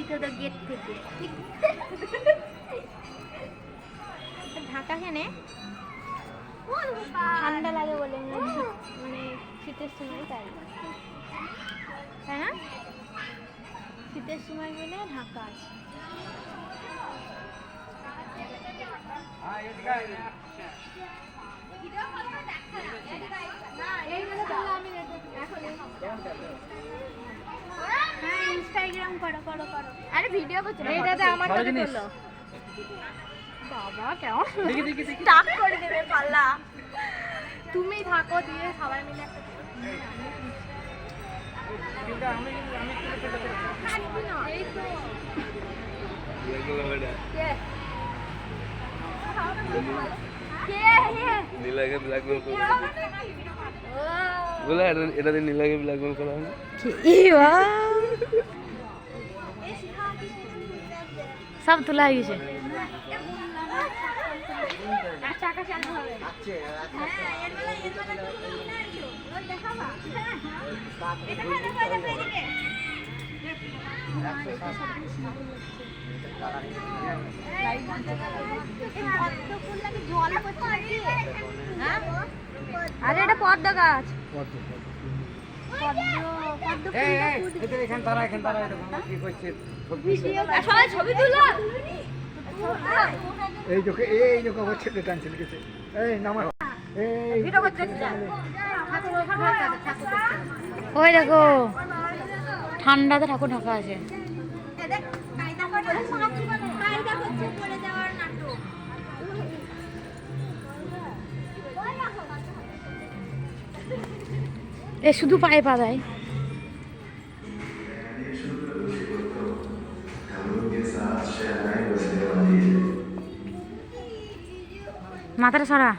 তোদের গেট থেকে। ঢাকা কেনে ঠান্ডা লাগে বলে, মানে শীতের সময় তাই, তাই না? শীতের সময় গেলে ঢাকা আছে। হ্যাঁ ইনস্টাগ্রাম করো করো করো। আরে ভিডিও করছো না, এইটাতে আমার সাথে করলো। বাবা কেমন স্টার্ট করে দেবে পাল্লা। তুমি থাকো দিয়ে সবাই মিলে একটা কিন্তু আমি এই তো নীলাকে ব্ল্যাকমেল করে বলে এটা দিয়ে নীলাকে ব্ল্যাকমেল করা হয় না সব তোলা হয়ে গেছে। আরে এটা পদ্ম গাছ। ছবি তুলো। এই দেখো আমার ছেলে টানছে লিখেছে এই নামা ওই দেখো ঠান্ডাতে ঠাকুর ঢাকা আছে। এ শুধু পায়ে পা দেয়। মাথাটা সরা।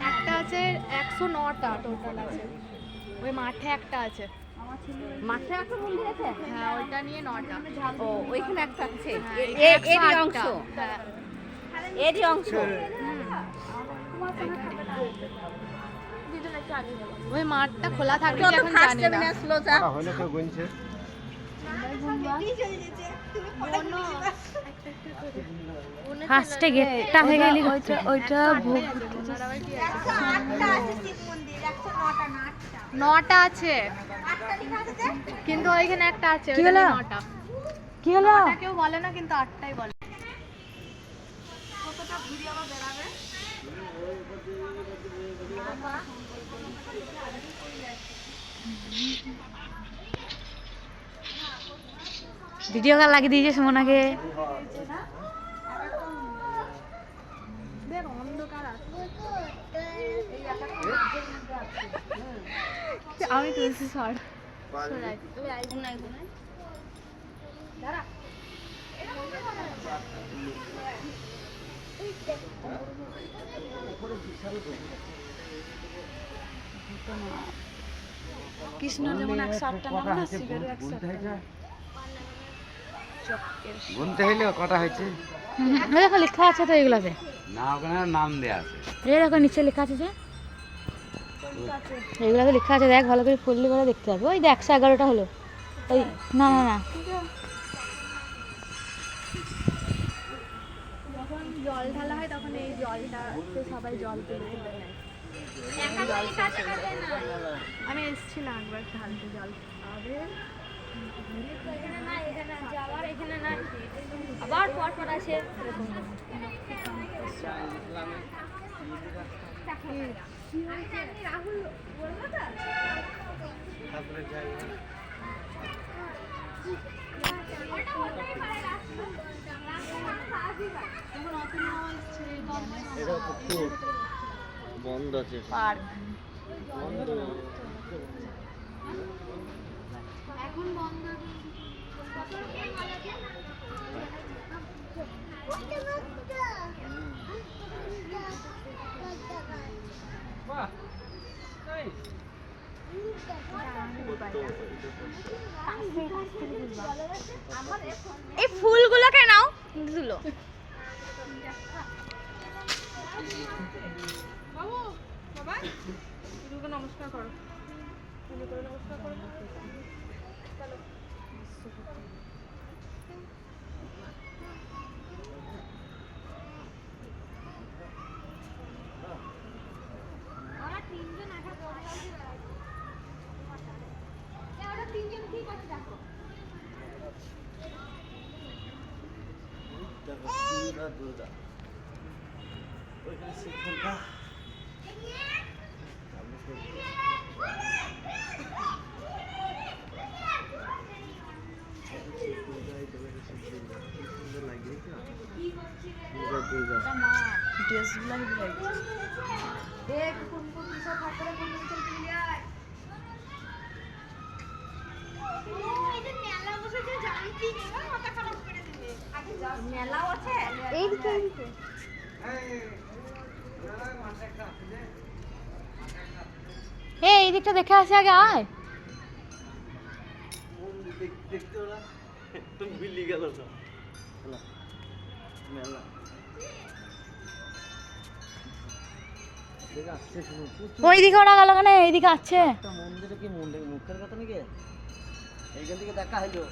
একটা আছে 109টা টোটাল আছে। ওই মাঠে একটা আছে। মাঠে একটা মন্দির আছে? হ্যাঁ ওইটা নিয়ে 9টা। ও ওইখানে একটা আছে, হ্যাঁ, এরই অংশ, হ্যাঁ এরই অংশ। ওই মাঠটা খোলা থাকবে যত এখন ফাস্ট জানি যাবে না। না স্লো যা। হলে তো গুনছে ফার্স্টে গেটটা হয়ে গেলি ওইটা ভোগ 9টা আছে কিন্তু ওইখানে একটা আছে। কি হলো? 9টা কি হলো? কেউ বলে না কিন্তু 8টাই বলে। ভিডিও কল লাগিয়ে দিয়েছে সুমনাকে। আমি তুলছি শর্ট। কৃষ্ণর যেমন 108টা নাম না, শিবেরও 108টা। গুনতে হইলে কটা হয়েছে দেখো লেখা আছে তো এগুলাতে। না ওখানে নাম দেয়া আছে। এই দেখো নিচে লেখা আছে যে এগুলাতে লেখা আছে। দেখ ভালো করে পড়লে পরে দেখতে পাবে। ওই দেখ 111টা হলো। ওই না না না যখন জল ঢালা হয় তখন এই জলটা সবাই জল তুলে তুলে নেয়। আমি এসেছিলাম একবার ঢালতে জল। আবার পর পর আছে। রাহুল বলবো তো তারপরে যাই এটা পুকুর বন্ধ আছে পার্ক বন্ধ এখন বন্ধ এই ফুলগুলোকে নাও তুলো বাবু বাবা গুরুকে নমস্কার করো তুমি করে নমস্কার করো চলো আমরা তিনজন একা পড়ে আছি আমরা তিনজন কি করতে দেখো দুর্গা ওইখানে শিক্ষা দেখ কোন কোন সব ঠাকুরের কোন কোন চল তুই আয় এই যে মেলা বসেছে জানতি না মাথা খারাপ করে দিবে আগে যাও মেলাও আছে এই দিকে এই দিকটা দেখে আসি আগে আয় দেখতে ওরা তুমি বিলি গেল তো মেলা দেখা আসছে শুনো ওই দিকে ওরা গেল কেন এইদিকে আছে মন্দিরে কি মন্দির মুখের কথা নাকি এইখান থেকে দেখা হইলো